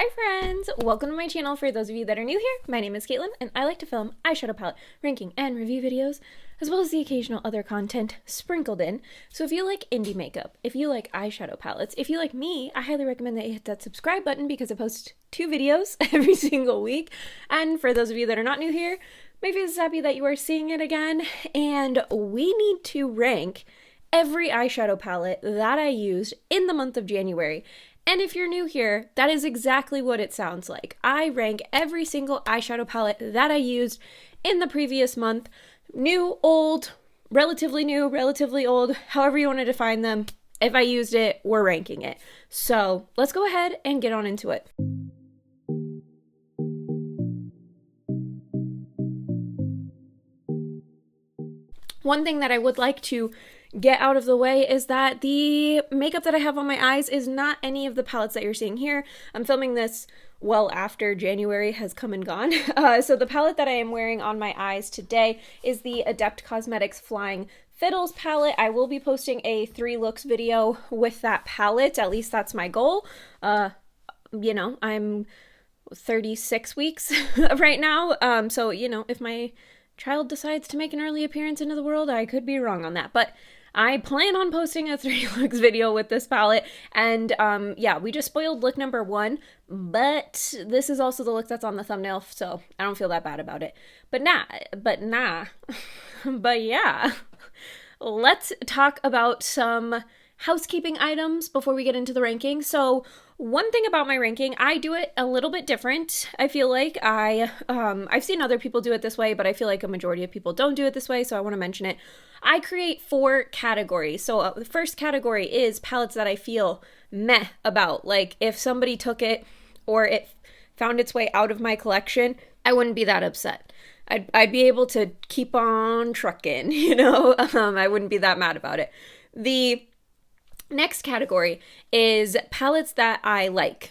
Hi friends! Welcome to my channel. For those of you that are new here, my name is Katelyn and I like to film eyeshadow palette ranking and review videos, as well as the occasional other content sprinkled in. So if you like indie makeup, if you like eyeshadow palettes, if you like me, I highly recommend that you hit that subscribe button because I post 2 videos every single week. And for those of you that are not new here, my face is happy that you are seeing it again. And we need to rank every eyeshadow palette that I used in the month of January. And if you're new here, that is exactly what it sounds like. I rank every single eyeshadow palette that I used in the previous month. New, old, relatively old, however you want to define them. If I used it, we're ranking it. So let's go ahead and get on into it. One thing that I would like to get out of the way is that the makeup that I have on my eyes is not any of the palettes that you're seeing here. I'm filming this well after January has come and gone. So the palette that I am wearing on my eyes today is the Adept Cosmetics Flying Fiddles palette. I will be posting a 3 looks video with that palette. At least that's my goal. You know, I'm 36 weeks right now. So, you know, if my child decides to make an early appearance into the world, I could be wrong on that. But I plan on posting a 3 looks video with this palette, and yeah, we just spoiled look number 1, but this is also the look that's on the thumbnail, so I don't feel that bad about it. But yeah, let's talk about some housekeeping items before we get into the ranking. So one thing about my ranking, I do it a little bit different. I feel like I've seen other people do it this way, but I feel like a majority of people don't do it this way, so I want to mention it. I create 4 categories. So the first category is palettes that I feel meh about. Like if somebody took it or it found its way out of my collection, I wouldn't be that upset. I'd be able to keep on trucking, you know? I wouldn't be that mad about it. The next category is palettes that I like.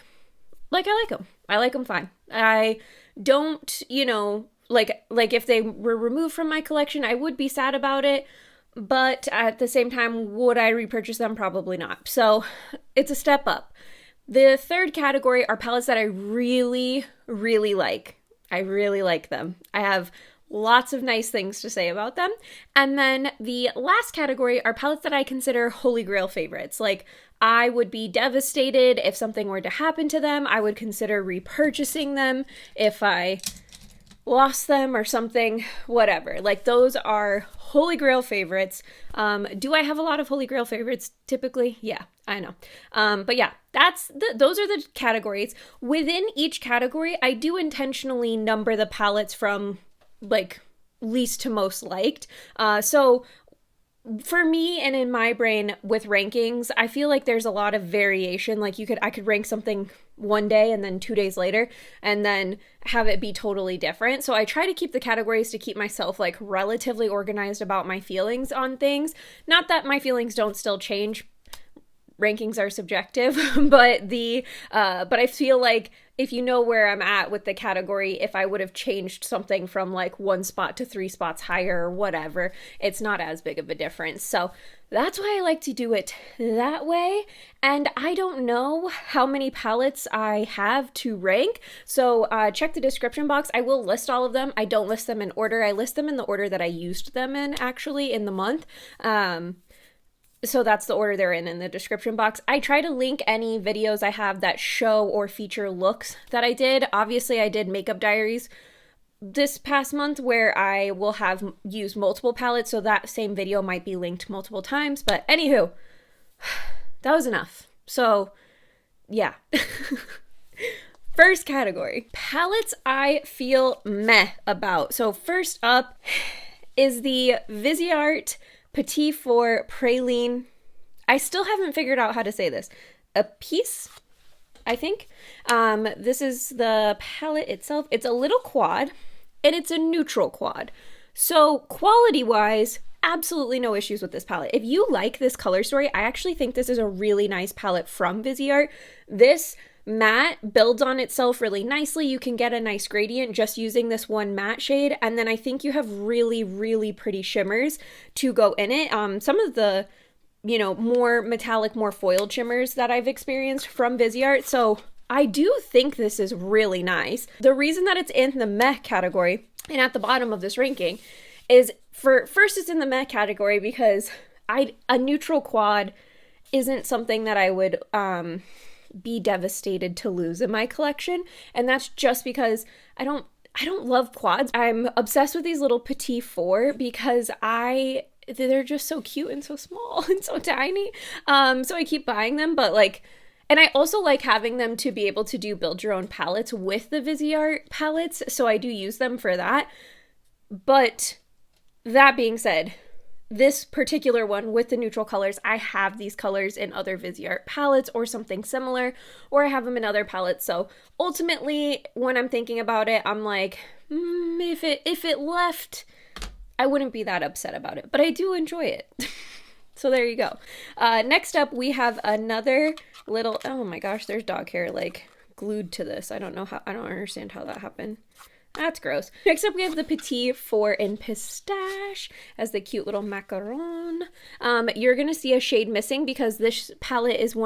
Like I like them. I like them fine. I don't, you know, like if they were removed from my collection, I would be sad about it, but at the same time, would I repurchase them? Probably not. So it's a step up. The third category are palettes that I really like. I really like them. I have lots of nice things to say about them. And then the last category are palettes that I consider holy grail favorites. Like I would be devastated if something were to happen to them. I would consider repurchasing them if I lost them or something, whatever. Like those are holy grail favorites. Do I have a lot of holy grail favorites typically? Yeah, I know. But yeah, those are the categories. Within each category, I do intentionally number the palettes from like least to most liked. So for me and in my brain with rankings, I feel like there's a lot of variation. Like I could rank something one day and then 2 days later and then have it be totally different. So I try to keep the categories to keep myself like relatively organized about my feelings on things. Not that my feelings don't still change. Rankings are subjective, but I feel like if you know where I'm at with the category, if I would have changed something from like 1 spot to 3 spots higher or whatever, it's not as big of a difference. So that's why I like to do it that way. And I don't know how many palettes I have to rank. So check the description box. I will list all of them. I don't list them in order. I list them in the order that I used them in actually in the month. So that's the order they're in the description box. I try to link any videos I have that show or feature looks that I did. Obviously, I did makeup diaries this past month where I will have used multiple palettes, so that same video might be linked multiple times. But anywho, that was enough. So yeah. First category, palettes I feel meh about. So first up is the Viseart Petit for Praline. I still haven't figured out how to say this. Epice, I think. This is the palette itself. It's a little quad, and it's a neutral quad. So quality-wise, absolutely no issues with this palette. If you like this color story, I actually think this is a really nice palette from Viseart. This matte builds on itself really nicely. You can get a nice gradient just using this one matte shade, and then I think you have really pretty shimmers to go in it. Some of the, you know, more metallic, more foiled shimmers that I've experienced from Viseart, so I do think this is really nice. The reason that it's in the meh category and at the bottom of this ranking is first it's in the meh category because a neutral quad isn't something that I would be devastated to lose in my collection, and that's just because I don't love quads. I'm obsessed with these little Petit 4 because they're just so cute and so small and so tiny. So I keep buying them, but like, and I also like having them to be able to do build your own palettes with the Viseart palettes, so I do use them for that. But that being said, this particular one with the neutral colors, I have these colors in other Viseart palettes or something similar, or I have them in other palettes. So ultimately, when I'm thinking about it, I'm like, if it left, I wouldn't be that upset about it, but I do enjoy it. So there you go. Next up, we have another little, oh my gosh, there's dog hair like glued to this. I don't understand how that happened. That's gross. Next up, we have the Petit 4 in Pistache as the cute little macaron. You're going to see a shade missing because this palette is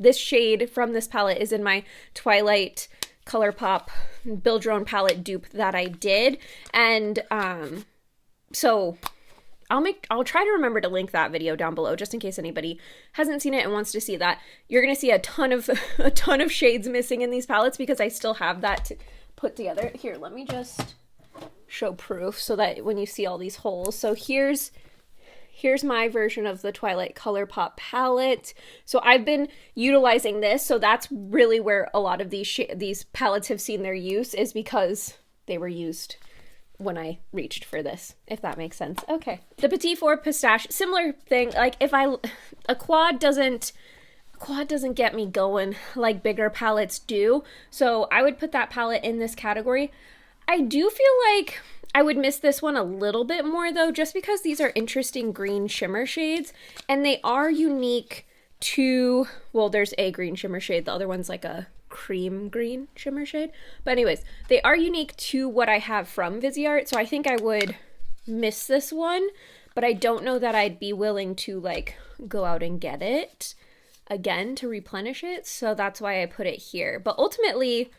this shade from this palette is in my Twilight ColourPop Build Your Own Palette dupe that I did. And so I'll try to remember to link that video down below just in case anybody hasn't seen it and wants to see that. You're going to see a ton of shades missing in these palettes because I still have that put together. Here, let me just show proof so that when you see all these holes. So here's my version of the Twilight ColourPop palette. So I've been utilizing this, so that's really where a lot of these palettes have seen their use, is because they were used when I reached for this, if that makes sense. Okay. The Petit 4 Pistache, similar thing. Like a quad doesn't get me going like bigger palettes do. So I would put that palette in this category. I do feel like I would miss this one a little bit more though, just because these are interesting green shimmer shades and they are unique to, well, there's a green shimmer shade. The other one's like a cream green shimmer shade. But anyways, they are unique to what I have from Viseart. So I think I would miss this one, but I don't know that I'd be willing to like go out and get it again to replenish it, so that's why I put it here. But ultimately,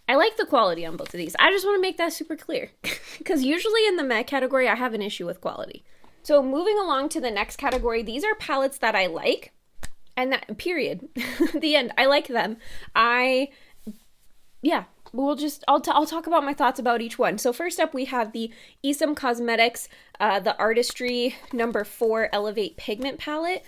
I like the quality on both of these. I just want to make that super clear because usually in the matte category, I have an issue with quality. So moving along to the next category, these are palettes that I like, and that period. The end. I like them. I'll talk about my thoughts about each one. So first up, we have the Esum Cosmetics, the Artistry number 4 Elevate Pigment Palette.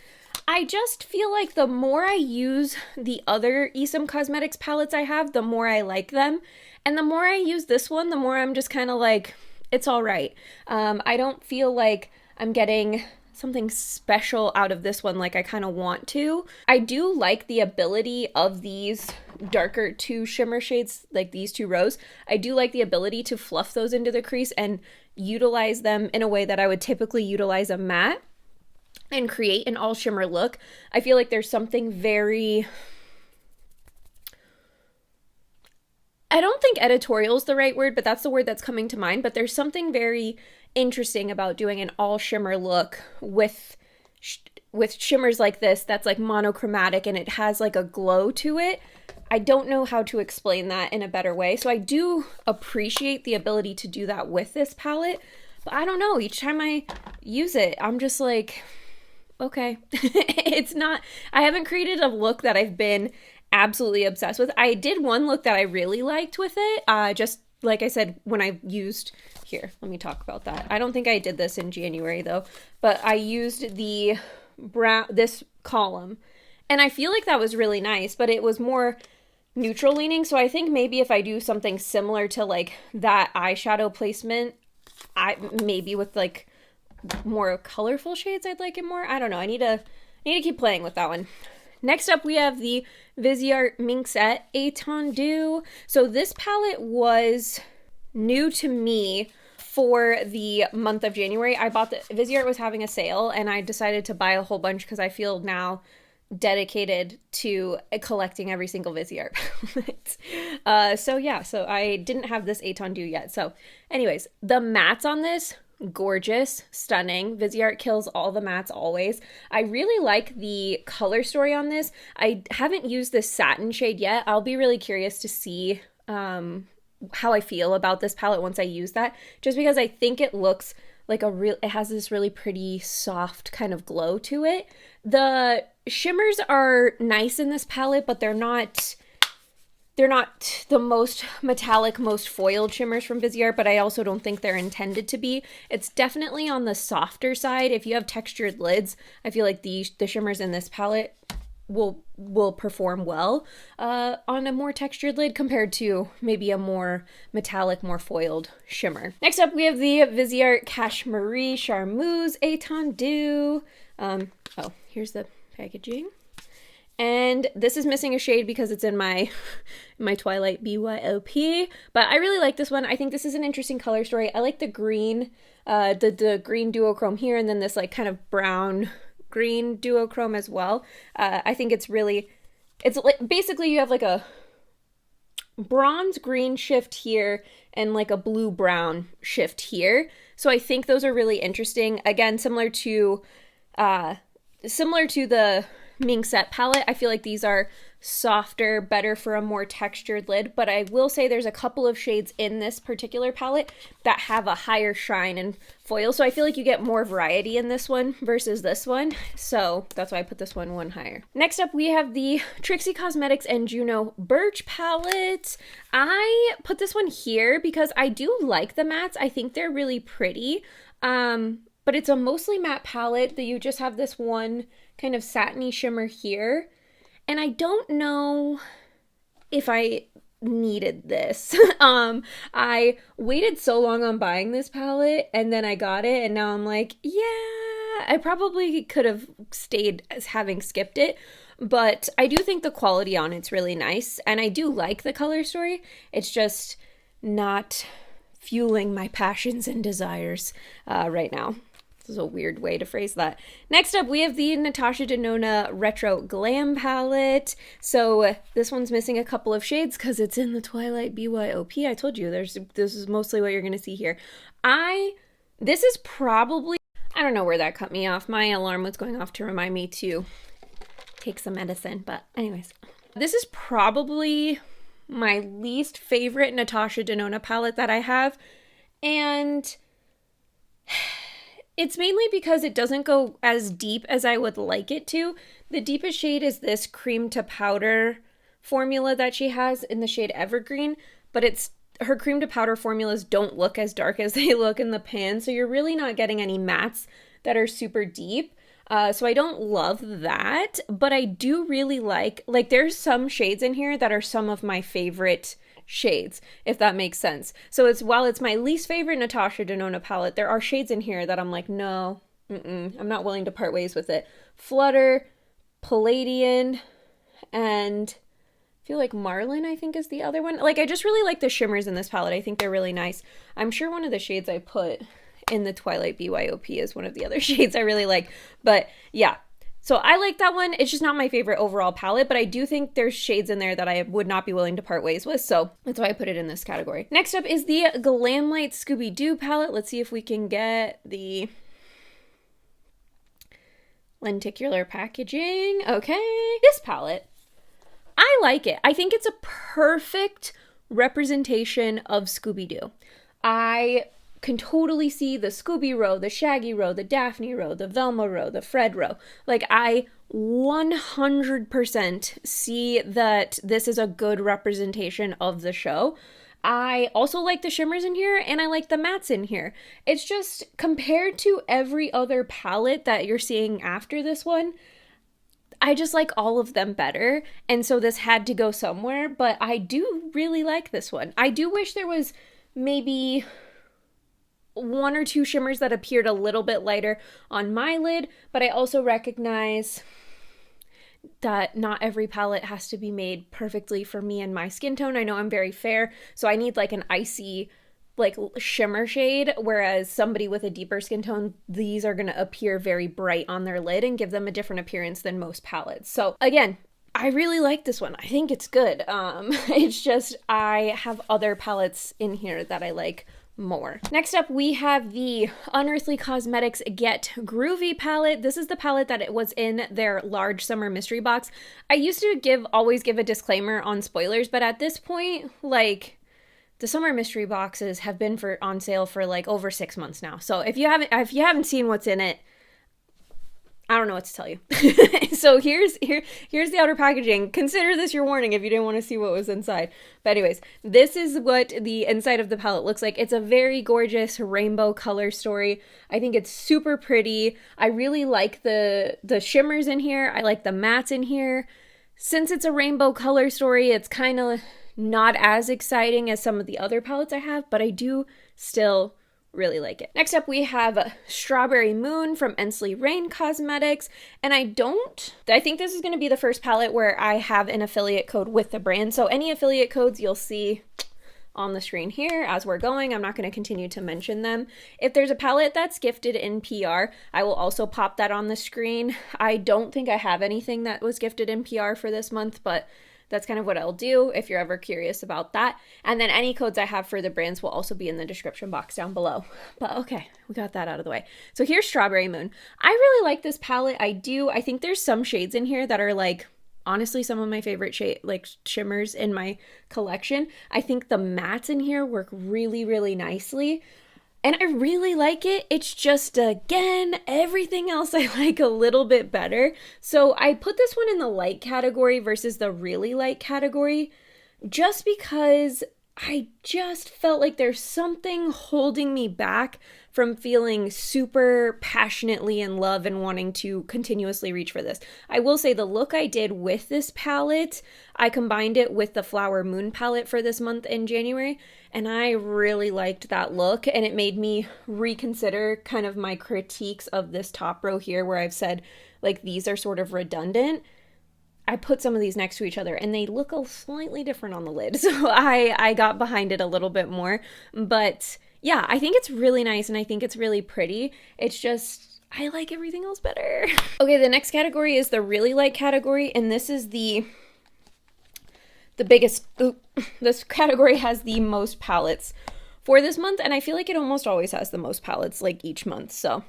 I just feel like the more I use the other Esum Cosmetics palettes I have, the more I like them. And the more I use this one, the more I'm just kind of like, it's all right. I don't feel like I'm getting something special out of this one like I kind of want to. I do like the ability of these darker 2 shimmer shades, like these 2 rows. I do like the ability to fluff those into the crease and utilize them in a way that I would typically utilize a matte and create an all shimmer look. I feel like there's something very, I don't think editorial is the right word, but that's the word that's coming to mind. But there's something very interesting about doing an all shimmer look with shimmers like this that's like monochromatic and it has like a glow to it. I don't know how to explain that in a better way. So I do appreciate the ability to do that with this palette, but I don't know, each time I use it, I'm just like, okay. It's not, I haven't created a look that I've been absolutely obsessed with. I did one look that I really liked with it. Just like I said, when I used, here, let me talk about that. I don't think I did this in January though, but I used the brown, this column, and I feel like that was really nice, but it was more neutral leaning. So I think maybe if I do something similar to like that eyeshadow placement, maybe with like more colorful shades, I'd like it more. I don't know. I need to keep playing with that one. Next up, we have the Viseart Minxette Etendu. So this palette was new to me for the month of January. I bought Viseart was having a sale and I decided to buy a whole bunch because I feel now dedicated to collecting every single Viseart palette. So I didn't have this Etendu yet. So anyways, the mattes on this, gorgeous, stunning. Viseart kills all the mattes always. I really like the color story on this. I haven't used this satin shade yet. I'll be really curious to see how I feel about this palette once I use that, just because I think it looks like it has this really pretty soft kind of glow to it. The shimmers are nice in this palette, but they're not the most metallic, most foiled shimmers from Viseart, but I also don't think they're intended to be. It's definitely on the softer side. If you have textured lids, I feel like the shimmers in this palette will perform well on a more textured lid compared to maybe a more metallic, more foiled shimmer. Next up, we have the Viseart Cashmerie Charmeuse Etendu. Oh, here's the packaging. And this is missing a shade because it's in my Twilight BYOP, but I really like this one. I think this is an interesting color story. I like the green, the green duochrome here, and then this like kind of brown green duochrome as well. I think it's like basically you have like a bronze green shift here and like a blue brown shift here. So I think those are really interesting. Again, similar to the Minxette palette, I feel like these are softer, better for a more textured lid, but I will say there's a couple of shades in this particular palette that have a higher shine and foil, so I feel like you get more variety in this one versus this one, so that's why I put this one higher. Next up, we have the Trixie Cosmetics and Juno Birch palette. I put this one here because I do like the mattes. I think they're really pretty, but it's a mostly matte palette that you just have this one kind of satiny shimmer here. And I don't know if I needed this. I waited so long on buying this palette and then I got it and now I'm like, yeah, I probably could have stayed as having skipped it. But I do think the quality on it's really nice and I do like the color story. It's just not fueling my passions and desires right now. This is a weird way to phrase that. Next up, we have the Natasha Denona Retro Glam palette. So this one's missing a couple of shades because it's in the Twilight BYOP. I told you, this is mostly what you're going to see here. This is probably, I don't know where that cut me off. My alarm was going off to remind me to take some medicine. But anyways, this is probably my least favorite Natasha Denona palette that I have. And it's mainly because it doesn't go as deep as I would like it to. The deepest shade is this cream to powder formula that she has in the shade Evergreen, but her cream to powder formulas don't look as dark as they look in the pan, so you're really not getting any mattes that are super deep. So I don't love that, but I do really like there's some shades in here that are some of my favorite shades, if that makes sense. So while it's my least favorite Natasha Denona palette, there are shades in here that I'm like, no, I'm not willing to part ways with it. Flutter, Palladian, and I feel like Marlin, I think, is the other one. Like, I just really like the shimmers in this palette. I think they're really nice. I'm sure one of the shades I put in the Twilight BYOP is one of the other shades I really like. But yeah, so I like that one. It's just not my favorite overall palette, but I do think there's shades in there that I would not be willing to part ways with, so that's why I put it in this category. Next up is the Glamlight Scooby-Doo palette. Let's see if we can get the lenticular packaging. Okay, this palette, I like it. I think it's a perfect representation of Scooby-Doo. I can totally see the Scooby row, the Shaggy row, the Daphne row, the Velma row, the Fred row. Like, I 100% see that this is a good representation of the show. I also like the shimmers in here, and I like the mattes in here. It's just, compared to every other palette that you're seeing after this one, I just like all of them better, and so this had to go somewhere, but I do really like this one. I do wish there was maybe one or two shimmers that appeared a little bit lighter on my lid, but I also recognize that not every palette has to be made perfectly for me and my skin tone. I know I'm very fair, so I need like an icy like shimmer shade, whereas somebody with a deeper skin tone, these are going to appear very bright on their lid and give them a different appearance than most palettes. So again, I really like this one. I think it's good. It's just I have other palettes in here that I like more. Next up, we have the Unearthly Cosmetics Get Groovy palette. This is the palette that it was in their large summer mystery box. I used to always give a disclaimer on spoilers, but at this point, like, the summer mystery boxes have been on sale for like over 6 months now. So if you haven't seen what's in it, I don't know what to tell you. So here's the outer packaging. Consider this your warning if you didn't want to see what was inside. But anyways, this is what the inside of the palette looks like. It's a very gorgeous rainbow color story. I think it's super pretty. I really like the shimmers in here. I like the mattes in here. Since it's a rainbow color story, it's kind of not as exciting as some of the other palettes I have, but I do still really like it. Next up, we have Strawberry Moon from Ensley Rain Cosmetics. And I think this is going to be the first palette where I have an affiliate code with the brand. So any affiliate codes you'll see on the screen here as we're going. I'm not going to continue to mention them. If there's a palette that's gifted in PR, I will also pop that on the screen. I don't think I have anything that was gifted in PR for this month, but that's kind of what I'll do if you're ever curious about that. And then any codes I have for the brands will also be in the description box down below. But okay, we got that out of the way. So here's Strawberry Moon. I really like this palette. I think there's some shades in here that are like, honestly, some of my favorite shimmers in my collection. I think the mattes in here work really, really nicely. And I really like it. It's just, again, everything else I like a little bit better. So I put this one in the light category versus the really light category just because I just felt like there's something holding me back from feeling super passionately in love and wanting to continuously reach for this. I will say the look I did with this palette, I combined it with the Flower Moon palette for this month in January, and I really liked that look, and it made me reconsider kind of my critiques of this top row here where I've said, like, these are sort of redundant. I put some of these next to each other and they look slightly different on the lid. So I got behind it a little bit more. But yeah, I think it's really nice and I think it's really pretty. It's just, I like everything else better. Okay, the next category is the really light category. And this is the biggest, this category has the most palettes for this month. And I feel like it almost always has the most palettes like each month. So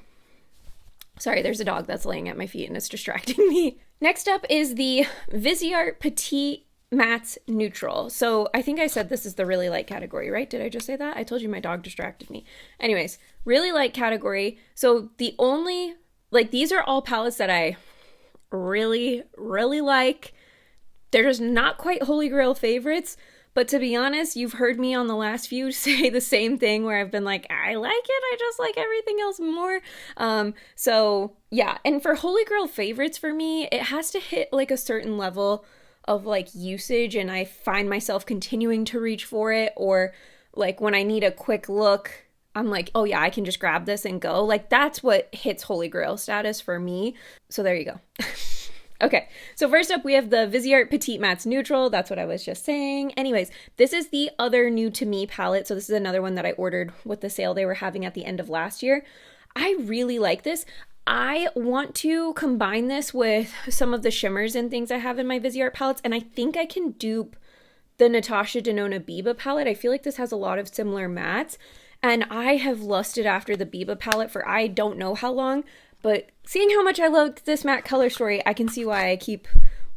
sorry, there's a dog that's laying at my feet and it's distracting me. Next up is the Viseart Petite Matte Neutral. So I think I said this is the really light category, right? Did I just say that? I told you my dog distracted me. Anyways, really light category. So the only, like, these are all palettes that I really, really like. They're just not quite Holy Grail favorites. But to be honest, you've heard me on the last few say the same thing where I've been like, I like it, I just like everything else more. So yeah, and for Holy Grail favorites for me, it has to hit like a certain level of like usage and I find myself continuing to reach for it, or like when I need a quick look, I'm like, oh yeah, I can just grab this and go. Like that's what hits Holy Grail status for me. So there you go. Okay, so first up we have the Viseart Petite Matte Neutral. That's what I was just saying. Anyways, this is the other new to me palette. So this is another one that I ordered with the sale they were having at the end of last year. I really like this. I want to combine this with some of the shimmers and things I have in my Viseart palettes, and I think I can dupe the Natasha Denona Biba palette. I feel like this has a lot of similar mattes, and I have lusted after the Biba palette for I don't know how long. But seeing how much I loved this matte color story, I can see why I keep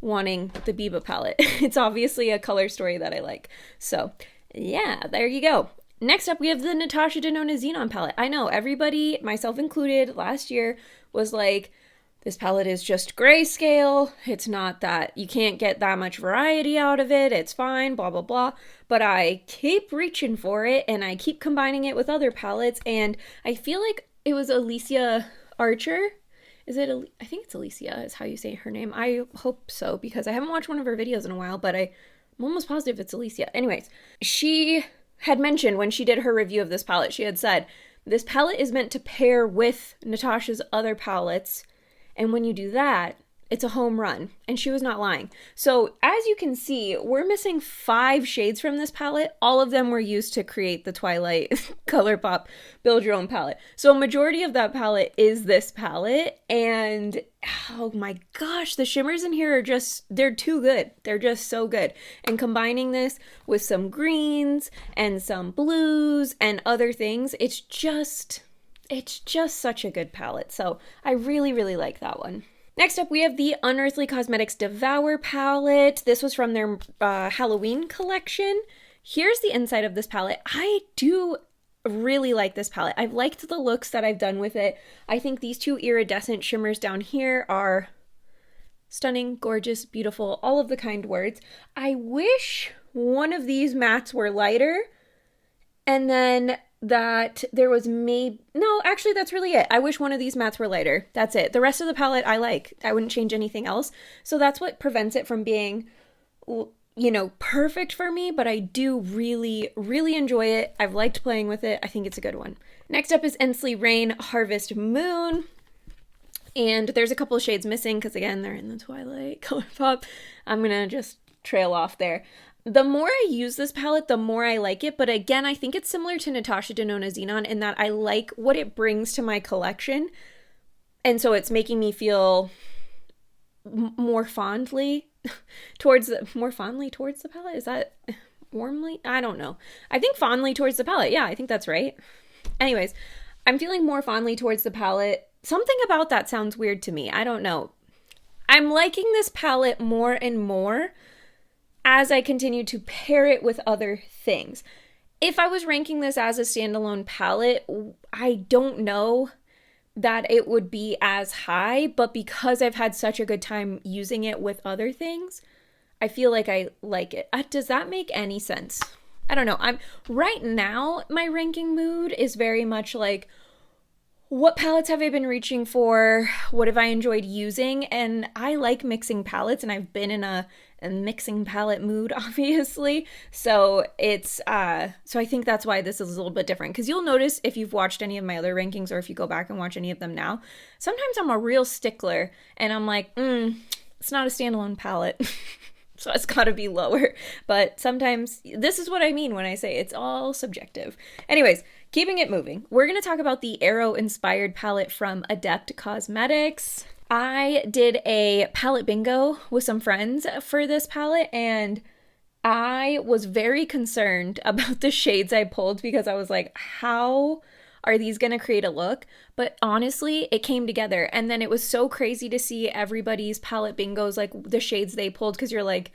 wanting the Biba palette. It's obviously a color story that I like. So yeah, there you go. Next up, we have the Natasha Denona Xenon palette. I know everybody, myself included, last year was like, this palette is just grayscale. It's not that, you can't get that much variety out of it. It's fine, blah, blah, blah. But I keep reaching for it and I keep combining it with other palettes. And I feel like it was Alicia Archer. Is it? I think it's Alicia is how you say her name. I hope so because I haven't watched one of her videos in a while, but I'm almost positive it's Alicia. Anyways, she had mentioned when she did her review of this palette, she had said, this palette is meant to pair with Natasha's other palettes. And when you do that, It's a home run. And she was not lying. So as you can see, we're missing 5 shades from this palette. All of them were used to create the Twilight ColourPop Build Your Own palette. So a majority of that palette is this palette. And oh my gosh, the shimmers in here are just, they're too good. They're just so good. And combining this with some greens and some blues and other things, it's just such a good palette. So I really, really like that one. Next up, we have the Unearthly Cosmetics Devour palette. This was from their Halloween collection. Here's the inside of this palette. I do really like this palette. I've liked the looks that I've done with it. I think these 2 iridescent shimmers down here are stunning, gorgeous, beautiful, all of the kind words. I wish one of these mattes were lighter, and then that there was no, actually that's really it. I wish one of these mattes were lighter. That's it. The rest of the palette I like. I wouldn't change anything else. So that's what prevents it from being, you know, perfect for me, but I do really, really enjoy it. I've liked playing with it. I think it's a good one. Next up is Ensley Rain Harvest Moon. And there's a couple of shades missing because, again, they're in the Twilight ColourPop. I'm going to just trail off there. The more I use this palette, the more I like it. But again, I think it's similar to Natasha Denona Xenon in that I like what it brings to my collection. And so it's making me feel more fondly towards the palette. Is that warmly? I don't know. I think fondly towards the palette. Yeah, I think that's right. Anyways, I'm feeling more fondly towards the palette. Something about that sounds weird to me. I don't know. I'm liking this palette more and more as I continue to pair it with other things. If I was ranking this as a standalone palette, I don't know that it would be as high, but because I've had such a good time using it with other things, I feel like I like it. Does that make any sense? I don't know. Right now, my ranking mood is very much like, what palettes have I been reaching for? What have I enjoyed using? And I like mixing palettes, and I've been in a mixing palette mood, obviously. So it's so I think that's why this is a little bit different. Because you'll notice if you've watched any of my other rankings, or if you go back and watch any of them now, sometimes I'm a real stickler, and I'm like, it's not a standalone palette. So it's got to be lower. But sometimes this is what I mean when I say it's all subjective. Anyways, keeping it moving, we're going to talk about the Arrow inspired palette from Adept Cosmetics. I did a palette bingo with some friends for this palette, and I was very concerned about the shades I pulled because I was like, how are these going to create a look? But honestly, it came together. And then it was so crazy to see everybody's palette bingos, like the shades they pulled, because you're like,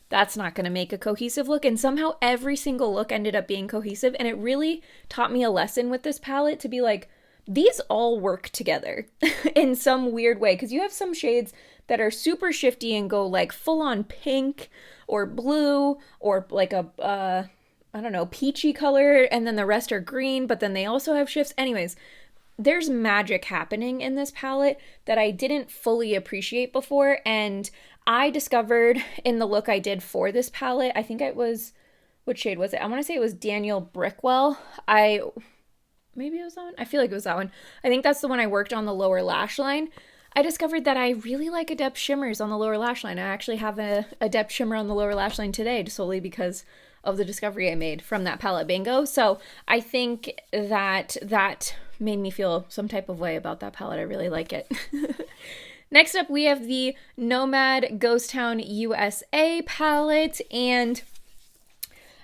that's not going to make a cohesive look. And somehow every single look ended up being cohesive. And it really taught me a lesson with this palette to be like, these all work together in some weird way. Because you have some shades that are super shifty and go like full on pink or blue or like a, I don't know, peachy color, and then the rest are green, but then they also have shifts. Anyways, there's magic happening in this palette that I didn't fully appreciate before, and I discovered in the look I did for this palette, I think it was, what shade was it? I want to say it was Daniel Brickwell. Maybe it was that one? I feel like it was that one. I think that's the one I worked on the lower lash line. I discovered that I really like Adept shimmers on the lower lash line. I actually have a Adept shimmer on the lower lash line today, solely because of the discovery I made from that palette bingo. So I think that made me feel some type of way about that palette. I really like it. Next up, we have the Nomad Ghost Town USA palette, and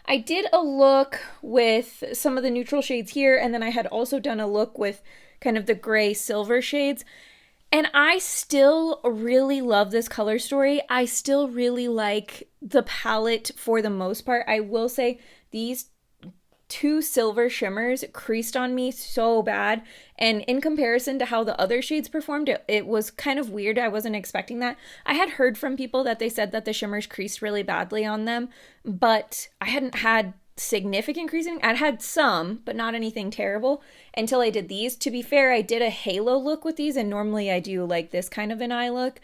I did a look with some of the neutral shades here, and then I had also done a look with kind of the gray silver shades. And I still really love this color story. I still really like the palette for the most part. I will say these 2 silver shimmers creased on me so bad. And in comparison to how the other shades performed, it was kind of weird. I wasn't expecting that. I had heard from people that they said that the shimmers creased really badly on them, but I hadn't had significant creasing. I'd had some, but not anything terrible until I did these. To be fair, I did a halo look with these, and normally I do like this kind of an eye look,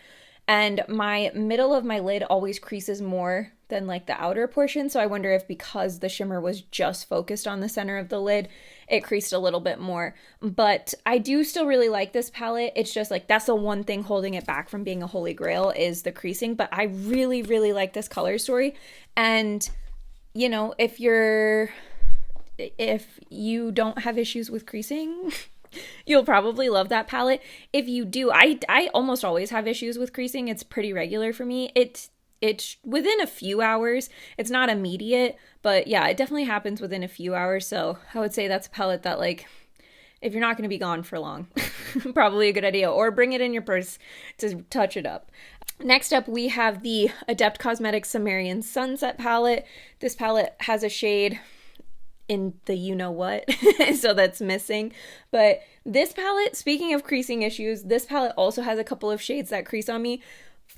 and my middle of my lid always creases more than like the outer portion. So I wonder if because the shimmer was just focused on the center of the lid, it creased a little bit more. But I do still really like this palette. It's just like that's the one thing holding it back from being a holy grail is the creasing. But I really, really like this color story. And, you know, if you don't have issues with creasing, you'll probably love that palette. If you do, I almost always have issues with creasing. It's pretty regular for me. It's within a few hours. It's not immediate, but yeah, it definitely happens within a few hours. So I would say that's a palette that, like, if you're not going to be gone for long, probably a good idea. Or bring it in your purse to touch it up. Next up, we have the Adept Cosmetics Sumerian Sunset palette. This palette has a shade in the you-know-what, so that's missing. But this palette, speaking of creasing issues, this palette also has a couple of shades that crease on me.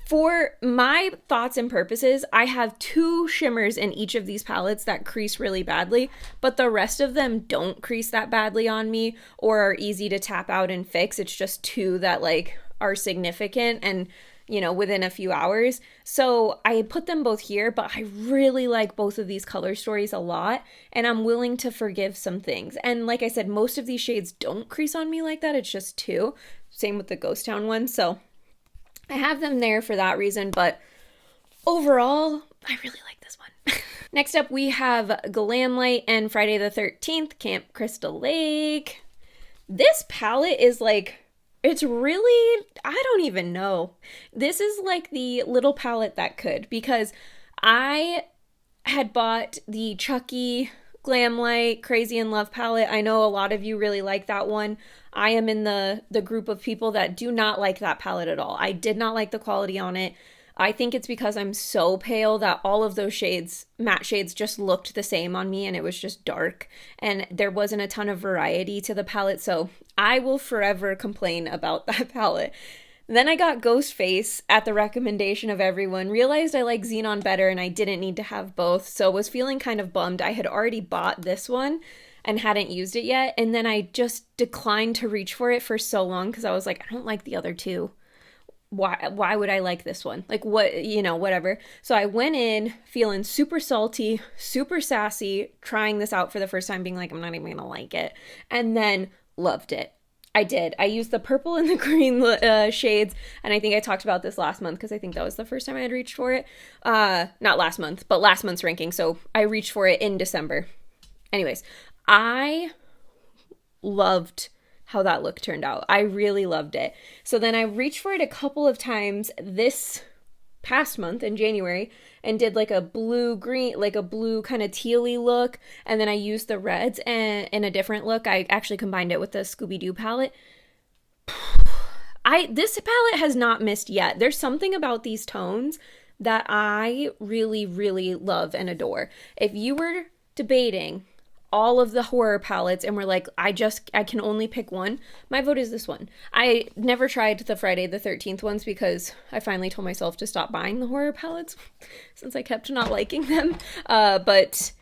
For my thoughts and purposes, I have 2 shimmers in each of these palettes that crease really badly, but the rest of them don't crease that badly on me or are easy to tap out and fix. It's just 2 that like are significant and, you know, within a few hours. So I put them both here, but I really like both of these color stories a lot, and I'm willing to forgive some things. And like I said, most of these shades don't crease on me like that. It's just 2. Same with the Ghost Town one. So I have them there for that reason, but overall, I really like this one. Next up, we have Glamlight and Friday the 13th Camp Crystal Lake. This palette is like, it's really, I don't even know. This is like the little palette that could, because I had bought the Chucky Glamlight Crazy in Love palette. I know a lot of you really like that one. I am in the group of people that do not like that palette at all. I did not like the quality on it. I think it's because I'm so pale that all of those shades, matte shades, just looked the same on me, and it was just dark, and there wasn't a ton of variety to the palette, so I will forever complain about that palette. Then I got Ghostface at the recommendation of everyone, realized I like Xenon better and I didn't need to have both, so was feeling kind of bummed. I had already bought this one and hadn't used it yet, and then I just declined to reach for it for so long because I was like, I don't like the other 2. Why would I like this one? Like, what, you know, whatever. So I went in feeling super salty, super sassy, trying this out for the first time, being like, I'm not even gonna like it, and then loved it. I did. I used the purple and the green shades, and I think I talked about this last month because I think that was the first time I had reached for it. Not last month, but last month's ranking, so I reached for it in December. Anyways, I loved how that look turned out. I really loved it. So then I reached for it a couple of times this past month in January and did like a blue-green, like a blue kind of tealy look, and then I used the reds and in a different look. I actually combined it with the Scooby-Doo palette. This palette has not missed yet. There's something about these tones that I really, really love and adore. If you were debating all of the horror palettes and were like, I can only pick one, my vote is this one. I never tried the Friday the 13th ones because I finally told myself to stop buying the horror palettes since I kept not liking them. But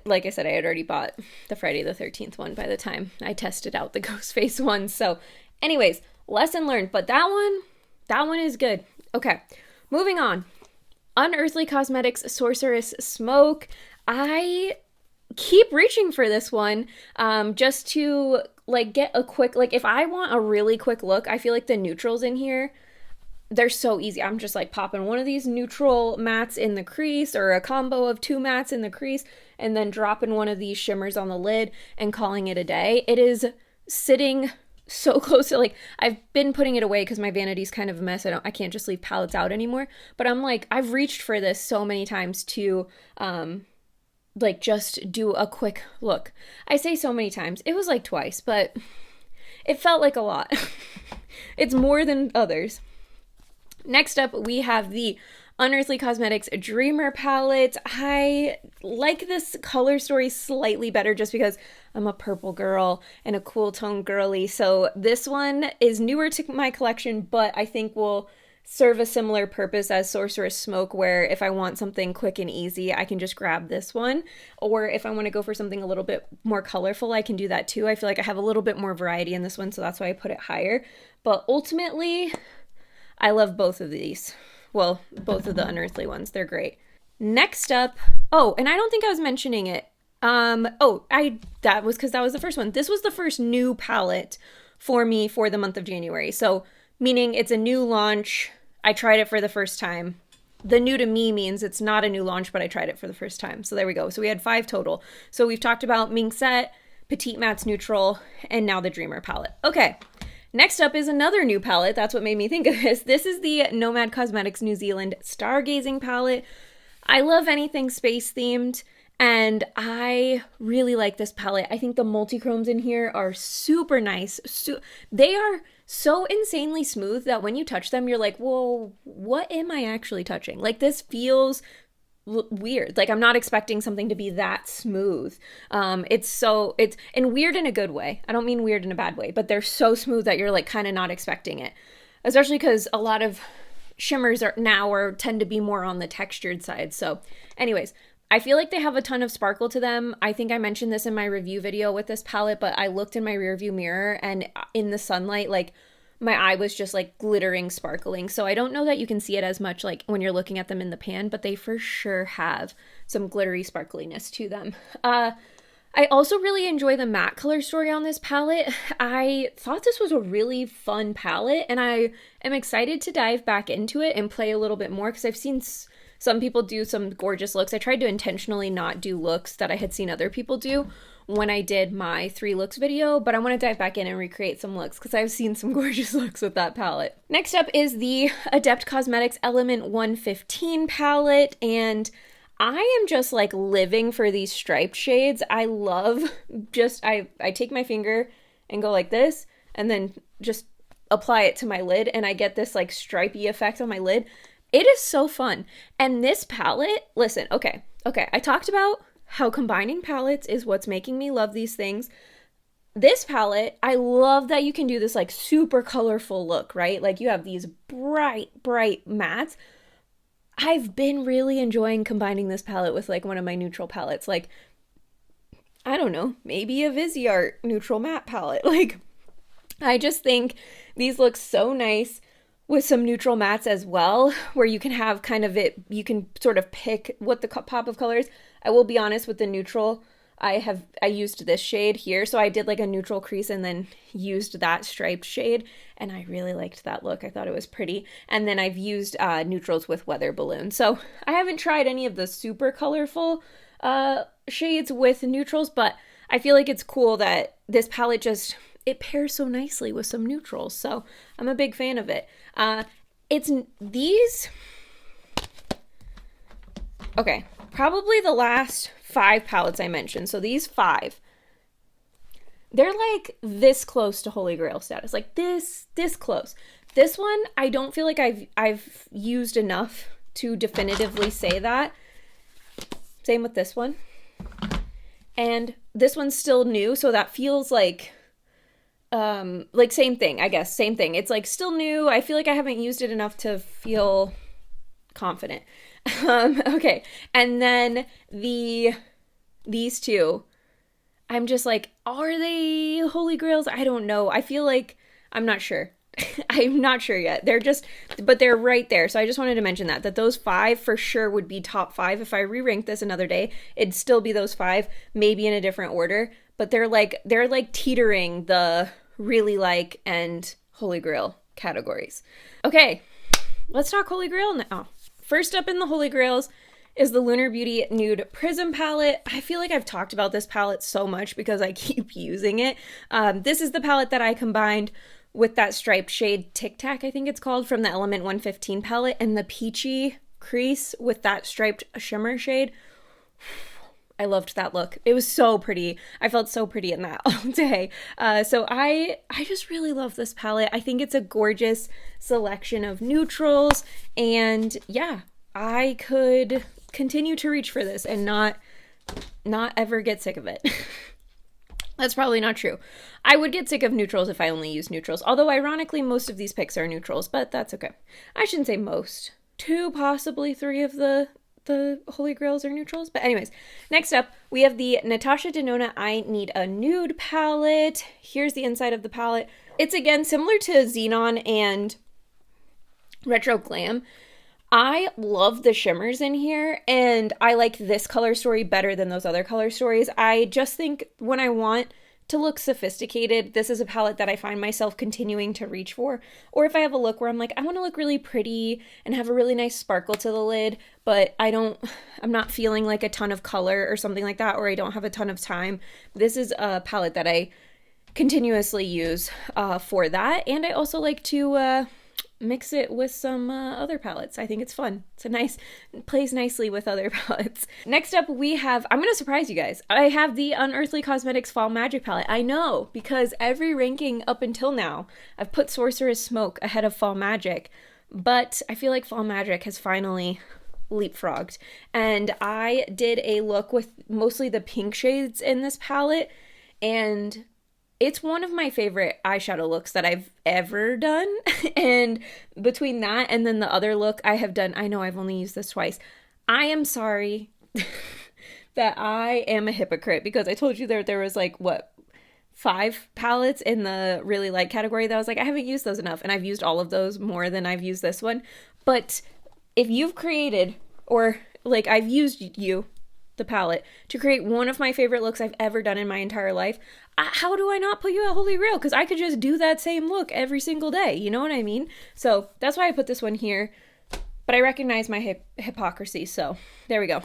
like I said, I had already bought the Friday the 13th one by the time I tested out the Ghostface one. So anyways, lesson learned, but that one is good. Okay, moving on. Unearthly Cosmetics Sorceress Smoke. I keep reaching for this one just to like get a quick, like if I want a really quick look, I feel like the neutrals in here, they're so easy. I'm just like popping one of these neutral mattes in the crease or a combo of 2 mattes in the crease and then dropping one of these shimmers on the lid and calling it a day. It is sitting so close to, like, I've been putting it away because my vanity's kind of a mess. I can't just leave palettes out anymore, but I'm like, I've reached for this so many times to like just do a quick look. I say so many times, it was like twice, but it felt like a lot. It's more than others. Next up, we have the Unearthly Cosmetics Dreamer palette. I like this color story slightly better just because I'm a purple girl and a cool tone girly. So this one is newer to my collection, but I think will serve a similar purpose as Sorceress Smoke, where if I want something quick and easy, I can just grab this one. Or if I want to go for something a little bit more colorful, I can do that too. I feel like I have a little bit more variety in this one, so that's why I put it higher. But ultimately, I love both of these. Well, both of the Unearthly ones. They're great. Next up, oh, and I don't think I was mentioning it. That was because that was the first one. This was the first new palette for me for the month of January. So, meaning it's a new launch. I tried it for the first time. The new to me means it's not a new launch, but I tried it for the first time. So there we go. So we had 5 total. So we've talked about Minxette, Petite Matte's Neutral, and now the Dreamer palette. Okay. Next up is another new palette. That's what made me think of this. This is the Nomad Cosmetics New Zealand Stargazing palette. I love anything space themed, and I really like this palette. I think the multi-chromes in here are super nice. They are so insanely smooth that when you touch them, you're like, whoa, what am I actually touching? Like, this feels weird. Like, I'm not expecting something to be that smooth. It's and weird in a good way. I don't mean weird in a bad way, but they're so smooth that you're like kind of not expecting it. Especially because a lot of shimmers tend to be more on the textured side. So anyways, I feel like they have a ton of sparkle to them. I think I mentioned this in my review video with this palette, but I looked in my rearview mirror and in the sunlight, like my eye was just like glittering, sparkling. So I don't know that you can see it as much like when you're looking at them in the pan, but they for sure have some glittery sparkliness to them. I also really enjoy the matte color story on this palette. I thought this was a really fun palette, and I am excited to dive back into it and play a little bit more because I've seen some people do some gorgeous looks. I tried to intentionally not do looks that I had seen other people do when I did my 3 looks video, but I want to dive back in and recreate some looks because I've seen some gorgeous looks with that palette. Next up is the Adept Cosmetics Element 115 palette, and I am just like living for these striped shades. I love I take my finger and go like this and then just apply it to my lid and I get this like stripey effect on my lid. It is so fun. And this palette, listen, okay. I talked about how combining palettes is what's making me love these things. This palette, I love that you can do this like super colorful look, right? Like you have these bright mattes. I've been really enjoying combining this palette with like one of my neutral palettes. Like, I don't know, maybe a Viseart neutral matte palette. Like, I just think these look so nice with some neutral mattes as well, where you can have kind of you can sort of pick what the pop of colors. I will be honest with the neutral, I used this shade here. So I did like a neutral crease and then used that striped shade. And I really liked that look. I thought it was pretty. And then I've used neutrals with weather balloon. So I haven't tried any of the super colorful shades with neutrals, but I feel like it's cool that this palette it pairs so nicely with some neutrals. So I'm a big fan of it. Okay, probably the last 5 palettes I mentioned. So these 5, they're like this close to Holy Grail status, like this close. This one, I don't feel like I've used enough to definitively say that. Same with this one. And this one's still new, so that feels like same thing, I guess, same thing. It's like still new. I feel like I haven't used it enough to feel confident. Okay. And then these 2, I'm just like, are they Holy Grails? I don't know. I feel like, I'm not sure. I'm not sure yet. But they're right there. So I just wanted to mention that those 5 for sure would be top 5. If I re-ranked this another day, it'd still be those 5, maybe in a different order. But they're like teetering the really like and Holy Grail categories. Okay, let's talk Holy Grail now. First up in the Holy Grails is the Lunar Beauty Nude Prism palette. I feel like I've talked about this palette so much because I keep using it. This is the palette that I combined with that striped shade Tic Tac, I think it's called, from the Element 115 palette, and the peachy crease with that striped shimmer shade. I loved that look. It was so pretty. I felt so pretty in that all day. So I just really love this palette. I think it's a gorgeous selection of neutrals, and yeah, I could continue to reach for this and not ever get sick of it. That's probably not true. I would get sick of neutrals if I only used neutrals, although ironically most of these picks are neutrals, but that's okay. I shouldn't say most. 2, possibly 3 of the Holy Grails are neutrals. But anyways, next up, we have the Natasha Denona I Need a Nude palette. Here's the inside of the palette. It's again similar to Xenon and Retro Glam. I love the shimmers in here, and I like this color story better than those other color stories. I just think when I want to look sophisticated, this is a palette that I find myself continuing to reach for. Or if I have a look where I'm like, I want to look really pretty and have a really nice sparkle to the lid, but I'm not feeling like a ton of color or something like that, or I don't have a ton of time. This is a palette that I continuously use for that. And I also like to mix it with some other palettes. I think it's fun. It plays nicely with other palettes. Next up we have, I'm gonna surprise you guys, I have the Unearthly Cosmetics Fall Magic palette. I know, because every ranking up until now, I've put Sorcerer's Smoke ahead of Fall Magic, but I feel like Fall Magic has finally leapfrogged. And I did a look with mostly the pink shades in this palette, and it's one of my favorite eyeshadow looks that I've ever done. And between that and then the other look I have done, I know I've only used this twice. I am sorry that I am a hypocrite, because I told you there was like, what, 5 palettes in the really light category that I was like, I haven't used those enough. And I've used all of those more than I've used this one. But if you've created, or like I've used the palette to create one of my favorite looks I've ever done in my entire life, how do I not put you at Holy Grail? Because I could just do that same look every single day, you know what I mean? So that's why I put this one here, but I recognize my hypocrisy, so there we go.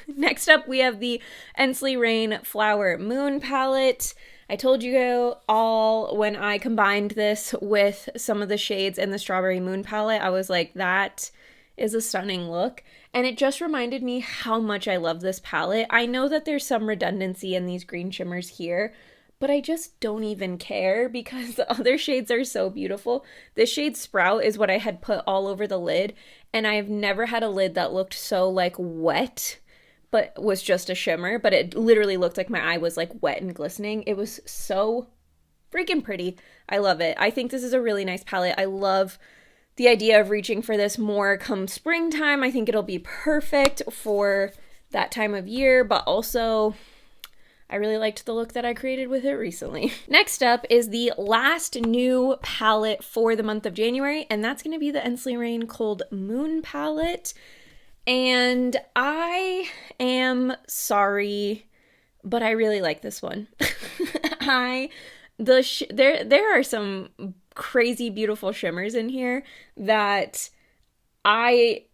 Next up we have the Ensley Rain Flower Moon palette. I told you all when I combined this with some of the shades in the Strawberry Moon palette, I was like, that is a stunning look. And it just reminded me how much I love this palette. I know that there's some redundancy in these green shimmers here, but I just don't even care because the other shades are so beautiful. This shade Sprout is what I had put all over the lid, and I've never had a lid that looked so like wet, but was just a shimmer, but it literally looked like my eye was like wet and glistening. It was so freaking pretty. I love it. I think this is a really nice palette. I love the idea of reaching for this more come springtime. I think it'll be perfect for that time of year, but also I really liked the look that I created with it recently. Next up is the last new palette for the month of January, and that's going to be the Ensley Rain Cold Moon palette. And I am sorry, but I really like this one. There are some crazy beautiful shimmers in here that I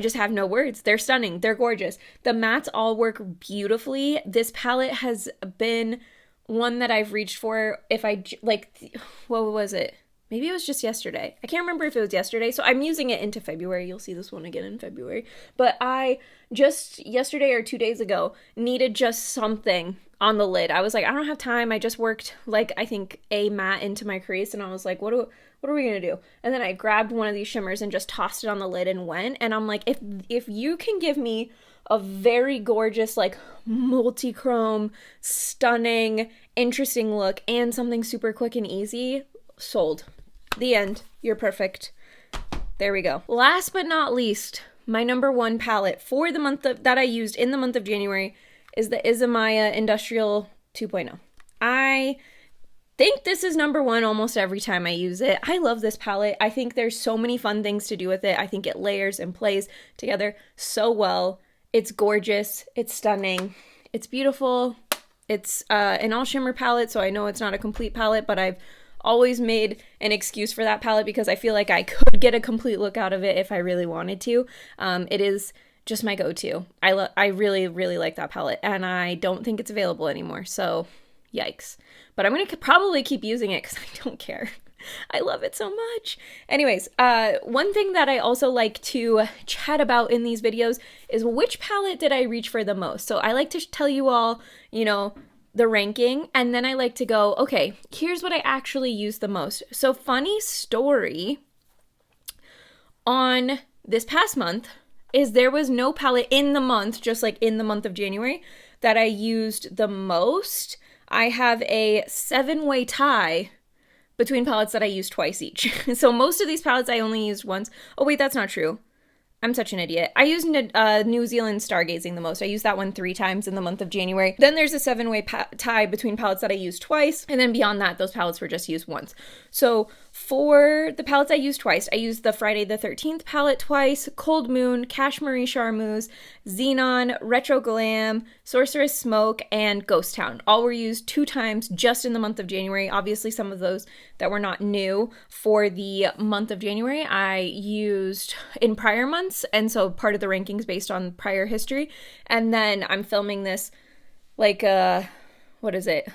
just have no words. They're stunning. They're gorgeous. The mattes all work beautifully. This palette has been one that I've reached for if I, like, what was it? Maybe it was just yesterday. I can't remember if it was yesterday. So I'm using it into February. You'll see this one again in February. But I just yesterday or 2 days ago needed just something on the lid. I was like, I don't have time. I just worked like, I think a matte into my crease, and I was like, what are we gonna do? And then I grabbed one of these shimmers and just tossed it on the lid and went. And I'm like, if you can give me a very gorgeous, like, multi-chrome, stunning, interesting look and something super quick and easy, sold. The end. You're perfect. There we go. Last but not least, my number one palette for the month that I used in the month of January is the Isamaya Industrial 2.0. I think this is number one almost every time I use it. I love this palette. I think there's so many fun things to do with it. I think it layers and plays together so well. It's gorgeous. It's stunning. It's beautiful. It's an all shimmer palette, so I know it's not a complete palette, but I've always made an excuse for that palette because I feel like I could get a complete look out of it if I really wanted to. It is just my go-to. I really, really like that palette, and I don't think it's available anymore, so yikes. But I'm going to probably keep using it because I don't care. I love it so much. Anyways, one thing that I also like to chat about in these videos is which palette did I reach for the most. So I like to tell you all, you know, the ranking, and then I like to go, okay, here's what I actually use the most. So funny story on this past month is there was no palette in the month, just like in the month of January, that I used the most. I have a 7-way tie between palettes that I used twice each. So most of these palettes I only used once. Oh wait, that's not true. I'm such an idiot. I use New Zealand Stargazing the most. I use that one 3 times in the month of January. Then there's a 7-way tie between palettes that I use twice. And then beyond that, those palettes were just used once. So for the palettes I used twice, I used the Friday the 13th palette twice, Cold Moon, Cashmerie Charmeuse, Xenon, Retro Glam, Sorceress Smoke, and Ghost Town. All were used 2 times just in the month of January. Obviously, some of those that were not new for the month of January, I used in prior months. And so part of the rankings based on prior history. And then I'm filming this like, what is it?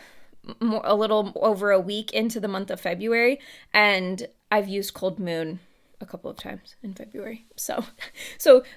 A little over a week into the month of February. And I've used Cold Moon a couple of times in February. So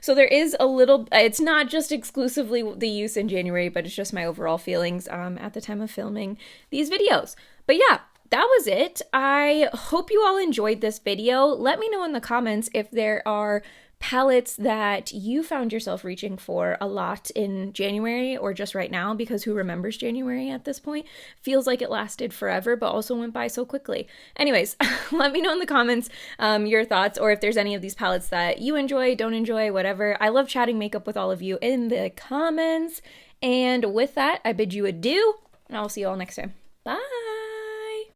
there is a little, it's not just exclusively the use in January, but it's just my overall feelings at the time of filming these videos. But yeah, that was it. I hope you all enjoyed this video. Let me know in the comments if there are palettes that you found yourself reaching for a lot in January or just right now, because who remembers January at this point? Feels like it lasted forever, but also went by so quickly. Anyways, let me know in the comments your thoughts, or if there's any of these palettes that you enjoy, don't enjoy, whatever. I love chatting makeup with all of you in the comments. And with that, I bid you adieu, and I'll see you all next time. Bye!